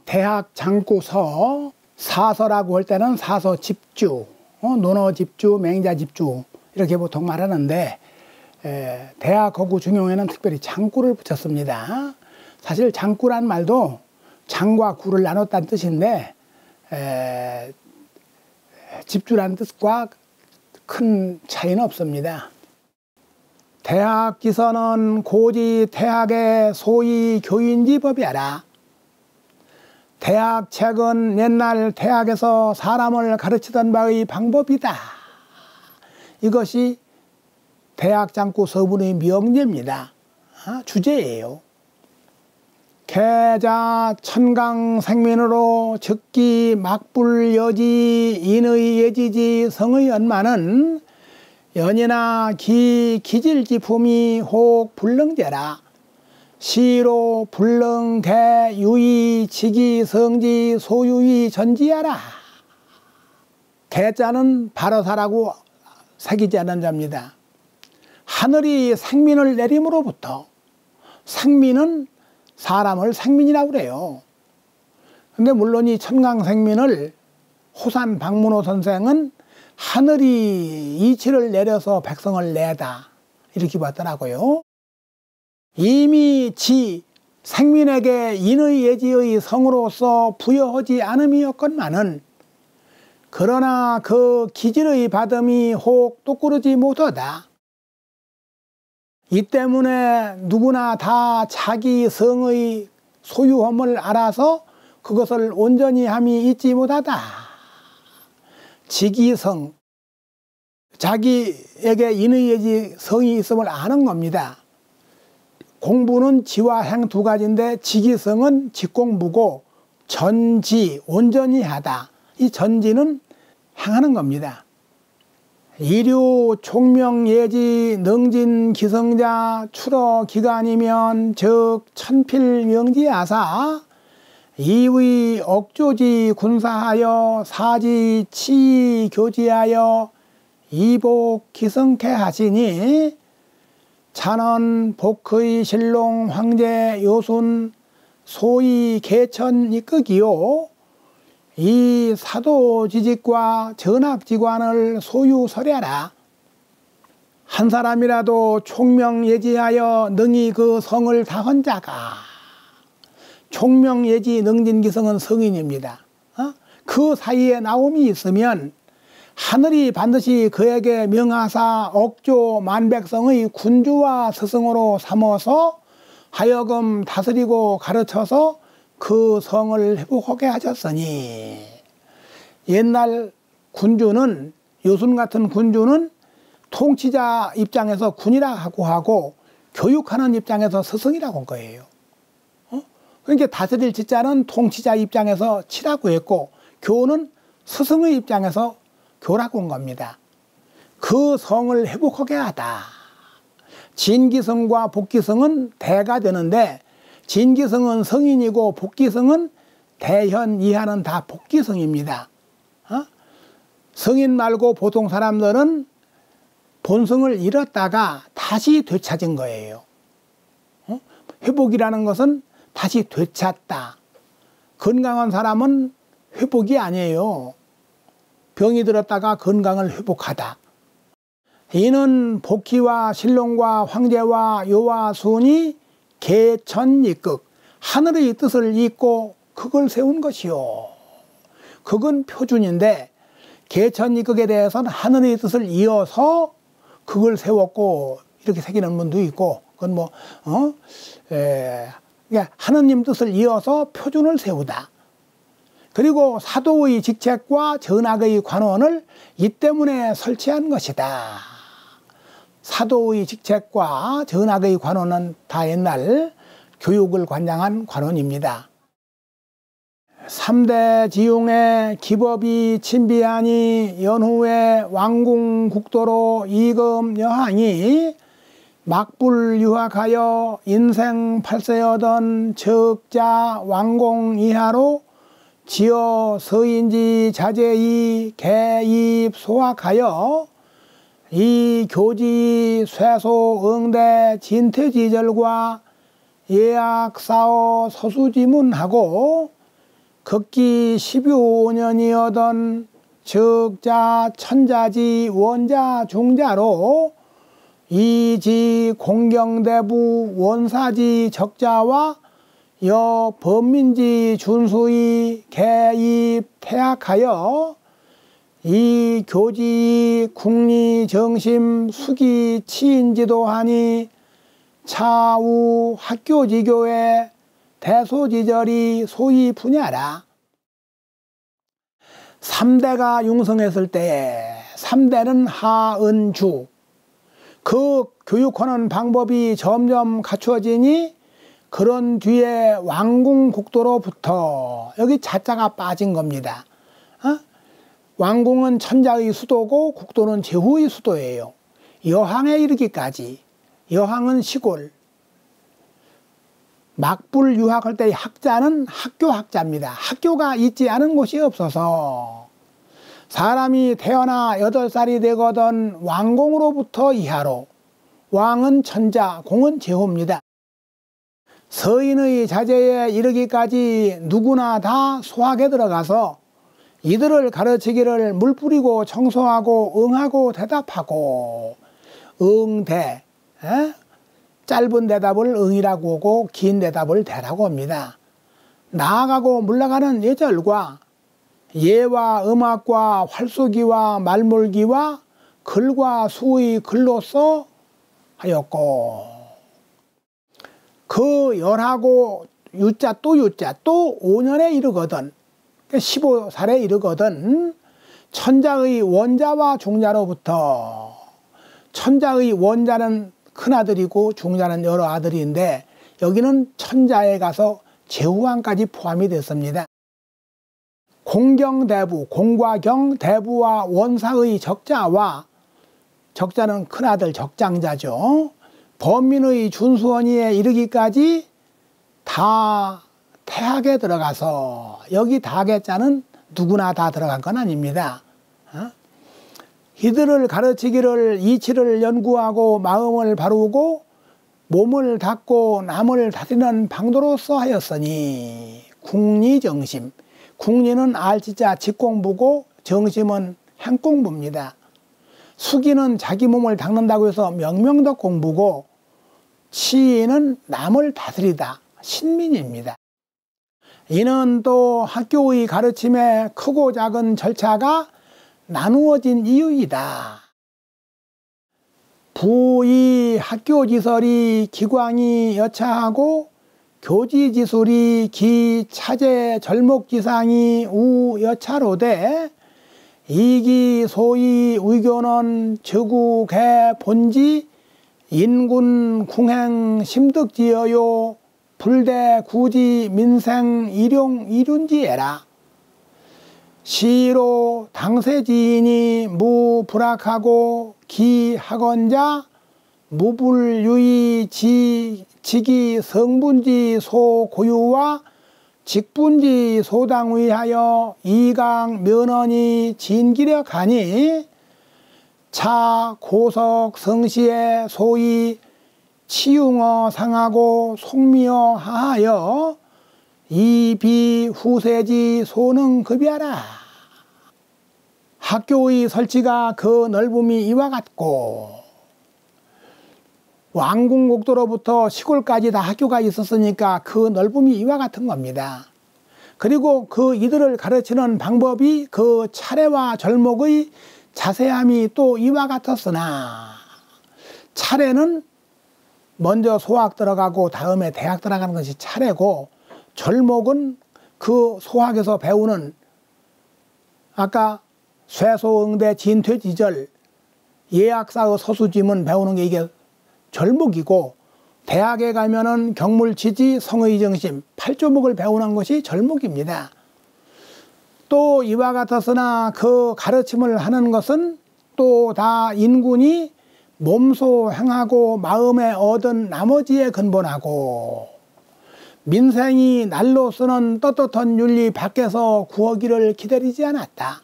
대학 장구서, 사서라고 할 때는 사서 집주, 논어 집주, 맹자 집주 이렇게 보통 말하는데 대학 거구 중용에는 특별히 장구를 붙였습니다. 사실 장구란 말도 장과 구를 나눴다는 뜻인데 집주란 뜻과 큰 차이는 없습니다. 대학 기서는 고지 태학의 소위 교인지 법이하라. 대학 책은 옛날 대학에서 사람을 가르치던 바의 방법이다. 이것이 대학 장구 서문의 명제입니다. 주제예요. 계자 천강생민으로 즉기 막불여지 인의 예지지 성의 연마는 연이나 기질지품이 혹 불능제라. 시로 불능 대 유의 지기 성지 소유의 전지하라. 계자는 바로사라고 새기지 않은 자입니다. 하늘이 생민을 내림으로부터, 생민은 사람을 생민이라고 그래요. 근데 물론 이 천강생민을 호산 박문호 선생은 하늘이 이치를 내려서 백성을 내다 이렇게 봤더라고요. 이미 생민에게 인의 예지의 성으로서 부여하지 않음이었건만은 그러나 그 기질의 받음이 혹 똑그러지 못하다. 이 때문에 누구나 다 자기 성의 소유함을 알아서 그것을 온전히 함이 잊지 못하다. 지기성, 자기에게 인의 예지 성이 있음을 아는 겁니다. 공부는 지와 행 두 가지인데 지기성은 직공부고 전지, 온전히 하다. 이 전지는 행하는 겁니다. 이류 총명예지 능진 기성자 출어 기간이면 즉 천필명지하사 이의 억조지 군사하여 사지 치 교지하여 이복 기성케 하시니 찬원 복의 신롱 황제 요순 소위 개천 이끄기요 이 사도지직과 전학지관을 소유설해라. 한 사람이라도 총명예지하여 능히 그 성을 다한 자가, 총명예지 능진기성은 성인입니다. 그 사이에 나옴이 있으면 하늘이 반드시 그에게 명하사 억조 만백성의 군주와 스승으로 삼아서 하여금 다스리고 가르쳐서 그 성을 회복하게 하셨으니 옛날 군주는 요순 같은 군주는 통치자 입장에서 군이라고 하고 교육하는 입장에서 스승이라고 한 거예요. 그러니까 다스릴 지자는 통치자 입장에서 치라고 했고 교는 스승의 입장에서 교라고 한 겁니다. 그 성을 회복하게 하다. 진기성과 복기성은 대가 되는데 진기성은 성인이고 복기성은 대현 이하는 다 복기성입니다. 성인 말고 보통 사람들은 본성을 잃었다가 다시 되찾은 거예요. 회복이라는 것은 다시 되찾다. 건강한 사람은 회복이 아니에요. 병이 들었다가 건강을 회복하다. 이는 복희와 신롱과 황제와 요와 순이 개천이극 하늘의 뜻을 잇고 극을 세운 것이요. 극은 표준인데 개천이극에 대해서는 하늘의 뜻을 이어서 극을 세웠고 이렇게 새기는 분도 있고 그건 뭐 그러니까 하느님 뜻을 이어서 표준을 세우다. 그리고 사도의 직책과 전학의 관원을 이 때문에 설치한 것이다. 사도의 직책과 전학의 관원은 다 옛날 교육을 관장한 관원입니다. 3대 지용의 기법이 친비하니 연후에 왕궁국도로 이금 여항이 막불유학하여 인생 8세여던 적자 왕공 이하로 지어 서인지 자제이 개입 소학하여 이 교지 쇠소 응대 진퇴지절과 예약 사어 서수지문하고 극기 12년이었던 적자, 천자지, 원자, 중자로 이지, 공경대부, 원사지, 적자와 여 범민지, 준수의 개입, 태학하여 이 교지, 국리, 정심, 수기, 치인지도하니 차후 학교지교의 대소지절이 소위 분야라. 3대가 융성했을 때 3대는 하은주. 그 교육하는 방법이 점점 갖추어지니 그런 뒤에 왕궁국도로부터 여기 자자가 빠진 겁니다. 왕궁은 천자의 수도고 국도는 제후의 수도예요. 여항에 이르기까지. 여항은 시골. 막불 유학할 때의 학자는 학교 학자입니다. 학교가 있지 않은 곳이 없어서 사람이 태어나 8살이 되거든 왕공으로부터 이하로. 왕은 천자, 공은 제후입니다. 서인의 자제에 이르기까지 누구나 다 소학에 들어가서 이들을 가르치기를 물 뿌리고 청소하고 응하고 대답하고 응대, 짧은 대답을 응이라고 하고 긴 대답을 대라고 합니다. 나아가고 물러가는 예절과 예와 음악과 활쏘기와 말몰기와 글과 수의 글로써 하였고 그 열하고 유자 또 5년에 이르거든 15살에 이르거든 천자의 원자와 중자로부터 천자의 원자는 큰아들이고 중자는 여러 아들인데 여기는 천자에 가서 제후왕까지 포함이 됐습니다. 공경대부, 공과 경, 대부와 원사의 적자와 적자는 큰아들 적장자죠. 범민의 준수원이에 이르기까지 다 태학에 들어가서 여기 다계자는 누구나 다 들어간 건 아닙니다. 이들을 가르치기를 이치를 연구하고 마음을 바르고 몸을 닦고 남을 다스리는 방도로서 하였으니 국리정심. 국리는 알지자 직공부고 정심은 행공부입니다. 수기는 자기 몸을 닦는다고 해서 명명덕 공부고 치인은 남을 다스리다 신민입니다. 이는 또 학교의 가르침에 크고 작은 절차가 나누어진 이유이다. 부의 학교지설이 기광이 여차하고 교지지술이 기차제 절목지상이 우여차로되 이기 소위 의교는 즉우개 본지 인군 궁행 심득지어요 불대 구지 민생 일용 이륜지에라. 시로 당세지인이 무불악하고 기학원자 무불유의 직이 성분지 소고유와 직분지 소당위하여 이강 면언이 진기력하니 차 고석 성시에 소위 치융어 상하고 속미어 하하여 이비 후세지 소능급이하라. 학교의 설치가 그 넓음이 이와 같고 왕궁국도로부터 시골까지 다 학교가 있었으니까 그 넓음이 이와 같은 겁니다. 그리고 그 이들을 가르치는 방법이 그 차례와 절목의 자세함이 또 이와 같았으나 차례는 먼저 소학 들어가고 다음에 대학 들어가는 것이 차례고 절목은 그 소학에서 배우는 아까 쇠소응대 진퇴지절 예학사의 서수지문 배우는 게 이게 절목이고 대학에 가면은 경물치지 성의정심 8조목을 배우는 것이 절목입니다. 또 이와 같았으나 그 가르침을 하는 것은 또 다 인군이 몸소 행하고 마음에 얻은 나머지에 근본하고 민생이 날로 쓰는 떳떳한 윤리 밖에서 구하기를 기다리지 않았다.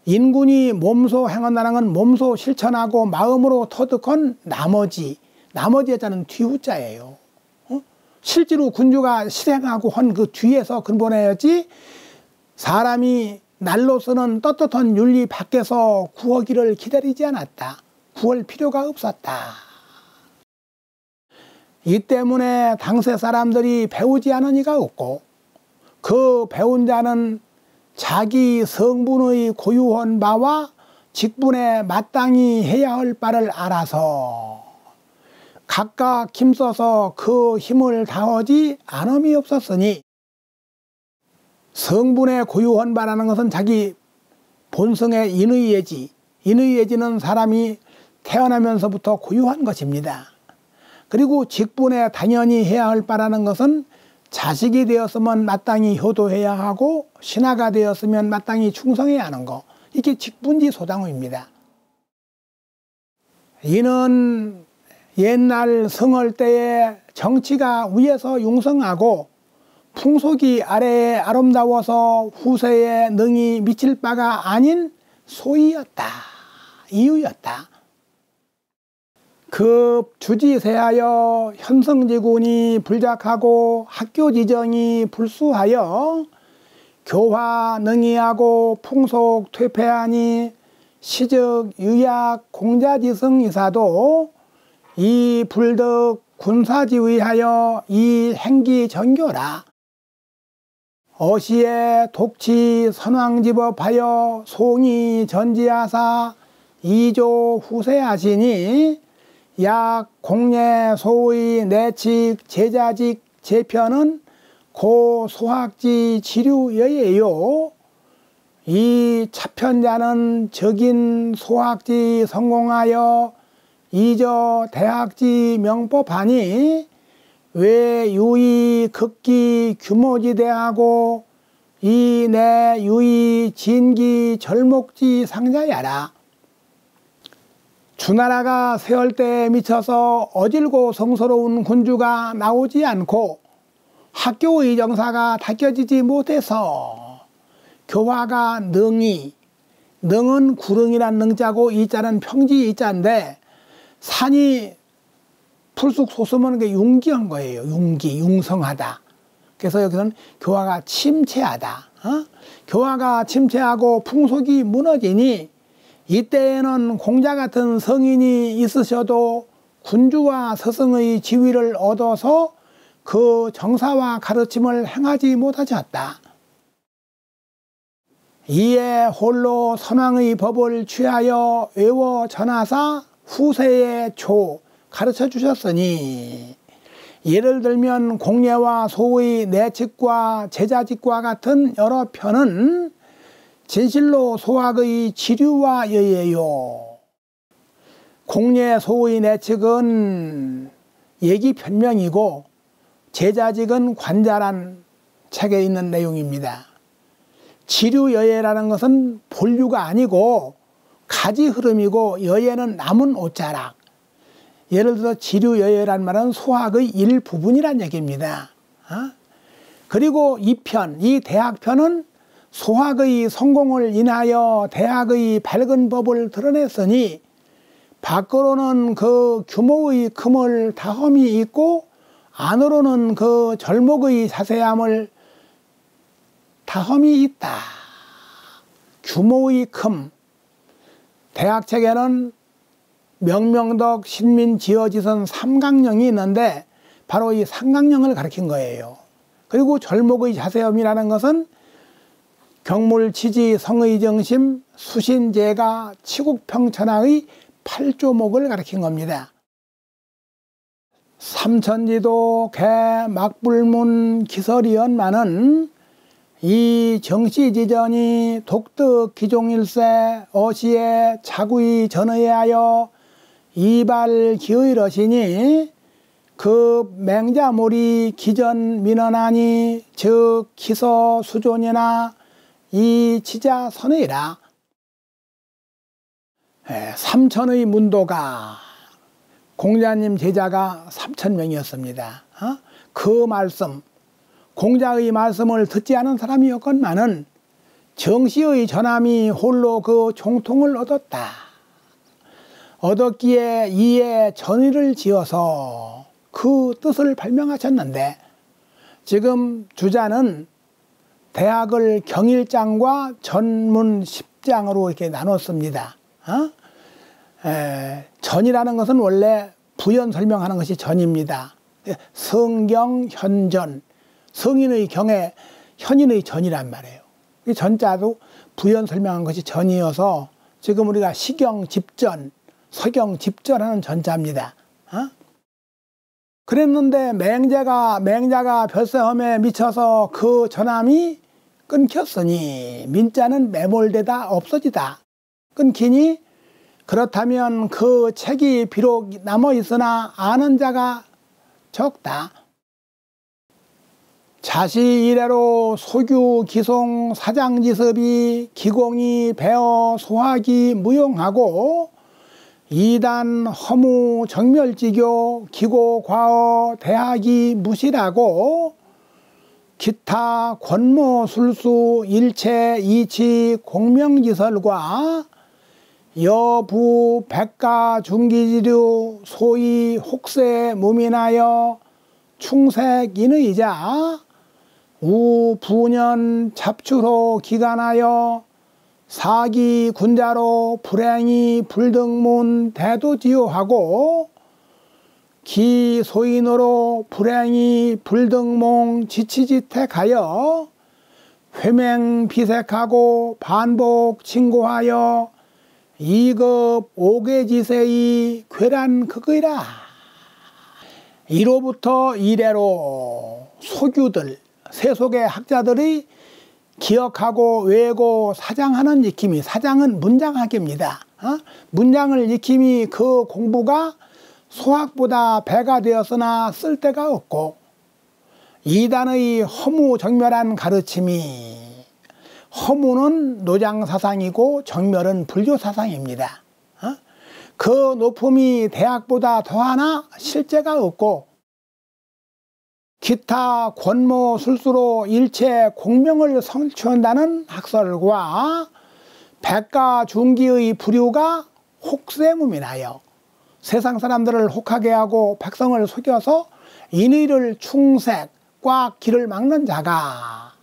인군이 몸소 행한다는 건 몸소 실천하고 마음으로 터득한 나머지의 자는 뒤후자예요. 실제로 군주가 실행하고 한 그 뒤에서 근본이었지, 사람이 날로 쓰는 떳떳한 윤리 밖에서 구하기를 기다리지 않았다. 구할 필요가 없었다. 이 때문에 당세 사람들이 배우지 않은 이가 없고, 그 배운 자는 자기 성분의 고유한 바와 직분에 마땅히 해야 할 바를 알아서 각각 힘써서 그 힘을 다하지 않음이 없었으니, 성분에 고유한 바라는 것은 자기 본성의 인의예지, 인의예지는 사람이 태어나면서부터 고유한 것입니다. 그리고 직분에 당연히 해야 할 바라는 것은 자식이 되었으면 마땅히 효도해야 하고 신하가 되었으면 마땅히 충성해야 하는 것, 이게 직분지 소당호입니다. 이는 옛날 성할 때에 정치가 위에서 융성하고 풍속이 아래에 아름다워서 후세에 능히 미칠 바가 아닌 소이였다, 이유였다. 급 주지세하여 현성지군이 불작하고 학교 지정이 불수하여 교화 능이하고 풍속 퇴폐하니 시적 유약 공자지성 이사도 이 불덕 군사지위하여 이 행기 정교라. 어시에 독치 선왕집업하여 송이 전지하사 이조 후세하시니 약 공례 소의 내칙 제자직 제편은 고 소학지 지류여예요. 이 차편자는 적인 소학지 성공하여 이저 대학지 명법하니 왜 유의 극기 규모지대하고 이 내 유의 진기 절목지 상자야라. 주나라가 세월 때에 미쳐서 어질고 성스러운 군주가 나오지 않고 학교의 정사가 닦여지지 못해서 교화가 능이, 능은 구릉이란 능자고 이자는 평지 이자인데 산이 풀쑥 솟으면 그게 융기한 거예요. 융기, 융성하다. 그래서 여기서는 교화가 침체하다. 교화가 침체하고 풍속이 무너지니 이때에는 공자 같은 성인이 있으셔도 군주와 서성의 지위를 얻어서 그 정사와 가르침을 행하지 못하셨다. 이에 홀로 선왕의 법을 취하여 외워 전하사 후세의 초 가르쳐 주셨으니, 예를 들면 공례와 소의 내칙과 제자직과 같은 여러 편은 진실로 소학의 지류와 여예요. 공례 소의 내칙은 얘기 편명이고 제자직은 관자란 책에 있는 내용입니다. 지류여예라는 것은 본류가 아니고 가지 흐름이고 여예는 남은 옷자락. 예를 들어 지류여예란 말은 소학의 일부분이란 얘기입니다. 그리고 이 편, 이 대학편은 소학의 성공을 인하여 대학의 밝은 법을 드러냈으니 밖으로는 그 규모의 큼을 다함이 있고 안으로는 그 절목의 자세함을 다함이 있다. 규모의 큼. 대학책에는 명명덕 신민지어지선 삼강령이 있는데 바로 이 삼강령을 가리킨 거예요. 그리고 절목의 자세함이라는 것은 경물치지 성의정심 수신제가 치국평천하의 팔조목을 가리킨 겁니다. 삼천지도 개 막불문 기설이언만은 이 정시지전이 독특 기종일세 어시에 자구이 전의하여 이발 기의러시니 그 맹자몰이 기전 민언하니 즉 기서 수존이나 이 지자 선의라. 삼천의 문도가 공자님 제자가 3,000명이었습니다. 그 말씀, 공자의 말씀을 듣지 않은 사람이었건만은 정시의 전함이 홀로 그 종통을 얻었다. 얻었기에 이에 전의를 지어서 그 뜻을 발명하셨는데 지금 주자는 대학을 경일장과 전문 10장으로 이렇게 나눴습니다. 전이라는 것은 원래 부연 설명하는 것이 전입니다. 성경, 현전, 성인의 경에 현인의 전이란 말이에요. 이 전자도 부연 설명한 것이 전이어서 지금 우리가 시경 집전, 서경 집전하는 전자입니다. 그랬는데 맹자가 별세험에 미쳐서 그 전함이 끊겼으니 민자는 매몰되다 없어지다. 끊기니 그렇다면 그 책이 비록 남아 있으나 아는 자가 적다. 자시 이래로 소규 기송 사장지섭이 기공이 배어 소학이 무용하고 이단 허무 정멸지교 기고 과어 대학이 무실하고 기타 권모 술수 일체 이치 공명지설과 여부 백가 중기지류 소위 혹세 무민하여 충색인의자 우부년 잡주로 기간하여 사기 군자로 불행이 불등문 대도지요하고 기소인으로 불행이 불등몽 지치지택하여 회맹비색하고 반복 칭고하여 2급 5계지세의 괴란극의라. 이로부터 이래로 소규들 세속의 학자들이 기억하고 외고 사장하는 익힘이, 사장은 문장학입니다. 문장을 익힘이 그 공부가 소학보다 배가 되었으나 쓸데가 없고 이단의 허무정멸한 가르침이, 허무는 노장사상이고 정멸은 불교사상입니다. 그 높음이 대학보다 더하나 실제가 없고 기타 권모 술수로 일체 공명을 성취한다는 학설과 백가 중기의 부류가 혹세무민하여 세상 사람들을 혹하게 하고 백성을 속여서 인의를 충색 꽉 길을 막는 자가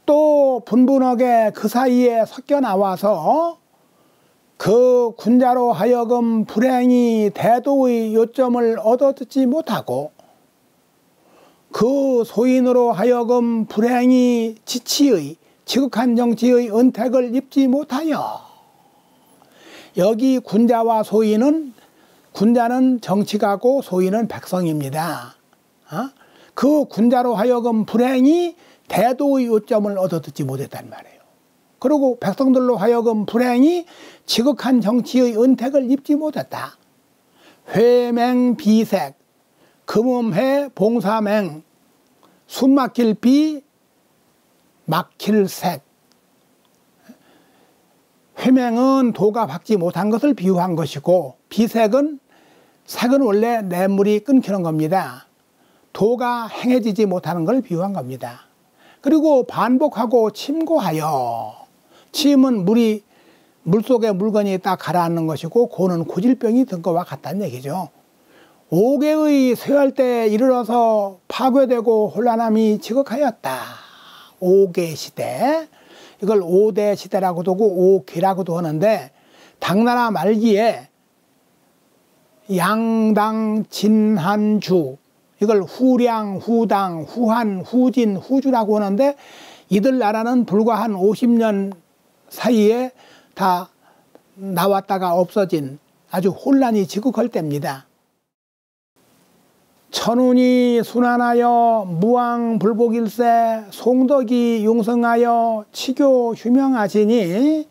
또 분분하게 그 사이에 섞여 나와서 그 군자로 하여금 불행이 대도의 요점을 얻어듣지 못하고 그 소인으로 하여금 불행이 지치의 지극한 정치의 은택을 입지 못하여, 여기 군자와 소인은, 군자는 정치가고 소인은 백성입니다. 그 군자로 하여금 불행이 대도의 요점을 얻어듣지 못했단 말이에요. 그리고 백성들로 하여금 불행이 지극한 정치의 은택을 입지 못했다. 회맹비색, 금음해 봉사맹, 숨막힐 비 막힐 색. 회맹은 도가 박지 못한 것을 비유한 것이고, 비색은, 색은 원래 냇물이 끊기는 겁니다. 도가 행해지지 못하는 걸 비유한 겁니다. 그리고 반복하고 침고하여, 침은 물속에 물건이 딱 가라앉는 것이고, 고는 고질병이 든 것과 같다는 얘기죠. 5계의 쇠할때에 이르러서 파괴되고 혼란함이 지극하였다. 5계 시대, 이걸 5대 시대라고도 하고 5계라고도 하는데, 당나라 말기에 양당, 진한, 주, 이걸 후량, 후당, 후한, 후진, 후주라고 하는데, 이들 나라는 불과 한 50년 사이에 다 나왔다가 없어진 아주 혼란이 지극할 때입니다. 천운이 순환하여 무왕불복일세 송덕이 융성하여 치교 휴명하시니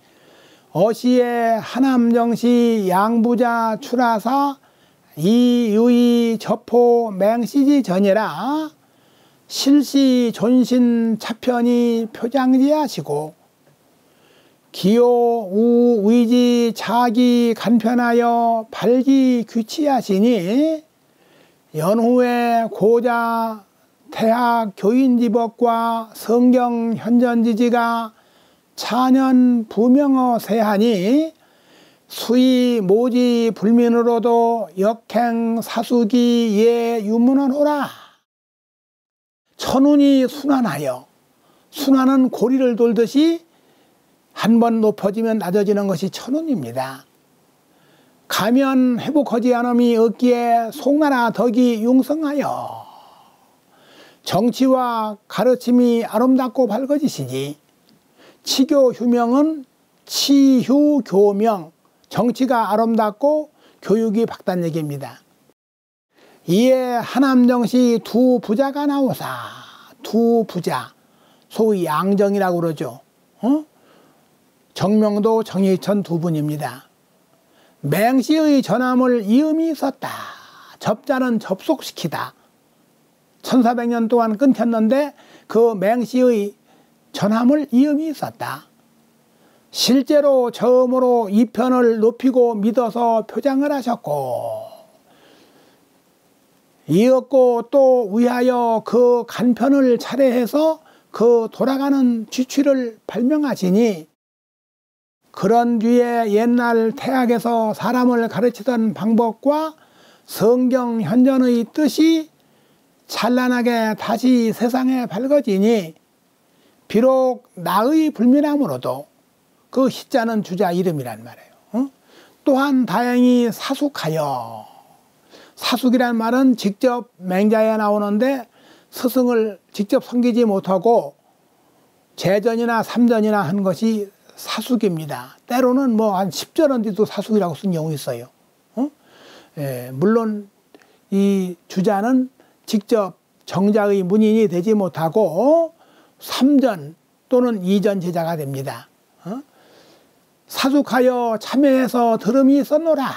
어시의 하남정시 양부자 출하사 이유이 저포 맹시지 전이라 실시 존신 차편이 표장지하시고 기요 우 위지 자기 간편하여 발기 규치하시니 연후에 고자 태학 교인지법과 성경 현전지지가 차년 부명어 세하니 수의 모지 불민으로도 역행 사수기 예 유문하노라. 천운이 순환하여, 순환은 고리를 돌듯이 한 번 높아지면 낮아지는 것이 천운입니다. 가면 회복하지 않음이 없기에 송나라 덕이 융성하여 정치와 가르침이 아름답고 밝아지시니, 치교 휴명은 치휴교명, 정치가 아름답고 교육이 밝다는 얘기입니다. 이에 하남정시 두 부자가 나오사, 두 부자, 소위 양정이라고 그러죠. 정명도 정의천 두 분입니다. 맹시의 전함을 이음이 있었다. 접자는 접속시키다. 1400년 동안 끊겼는데 그 맹시의 전함을 이음이 있었다. 실제로 처음으로 이 편을 높이고 믿어서 표장을 하셨고, 이었고 또 위하여 그 간편을 차례해서 그 돌아가는 지취를 발명하시니, 그런 뒤에 옛날 태학에서 사람을 가르치던 방법과 성경 현전의 뜻이 찬란하게 다시 세상에 밝아지니, 비록 나의 불민함으로도 그 희자는 주자 이름이란 말이에요. 또한 다행히 사숙하여, 사숙이란 말은 직접 맹자에 나오는데 스승을 직접 섬기지 못하고 제전이나 삼전이나 한 것이 사숙입니다. 때로는 뭐 한 10전원 뒤도 사숙이라고 쓴 경우 있어요. 물론 이 주자는 직접 정자의 문인이 되지 못하고 3전 또는 2전 제자가 됩니다. 사숙하여 참여해서 들음이 있었노라.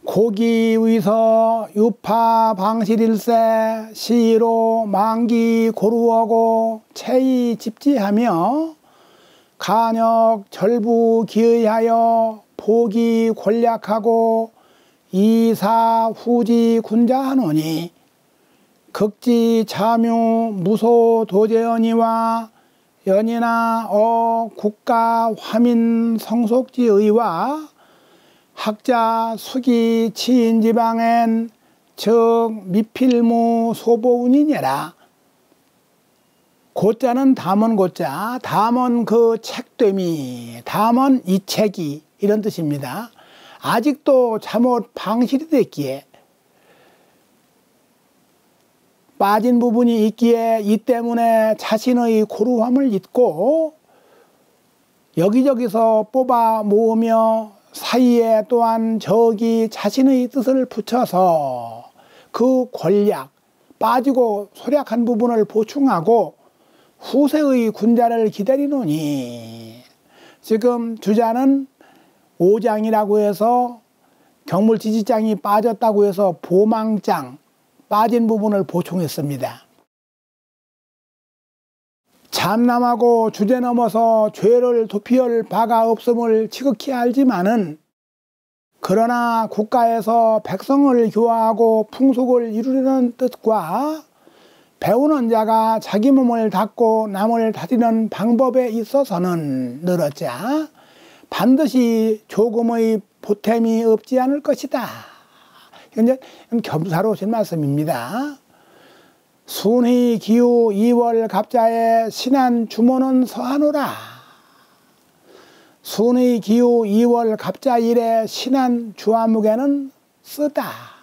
고기위서 유파 방실일세 시로 만기 고루하고 체이 집지하며 간역 절부 기의하여 포기 권략하고 이사 후지 군자하노니, 극지 참유 무소 도제언이와 연이나 국가 화민 성속지의와 학자 수기 치인지방엔 즉 미필무 소보운이니라. 고자는 담원 고자, 담원 그 책됨이, 담원 이 책이, 이런 뜻입니다. 아직도 잘못 방실이 됐기에, 빠진 부분이 있기에 이 때문에 자신의 고루함을 잊고 여기저기서 뽑아 모으며 사이에 또한 저기 자신의 뜻을 붙여서 그 권략, 빠지고 소략한 부분을 보충하고 후세의 군자를 기다리노니, 지금 주자는 5장이라고 해서 경물지지장이 빠졌다고 해서 보망장, 빠진 부분을 보충했습니다. 참남하고 주제 넘어서 죄를 도피할 바가 없음을 지극히 알지만은, 그러나 국가에서 백성을 교화하고 풍속을 이루려는 뜻과 배우는 자가 자기 몸을 닦고 남을 다스리는 방법에 있어서는 늘었자 반드시 조금의 보탬이 없지 않을 것이다. 이제 겸사로우신 말씀입니다. 순희 기후 2월 갑자에 신한 주모는 서하노라. 순희 기후 2월 갑자일에 신한 주화묵에는 쓰다.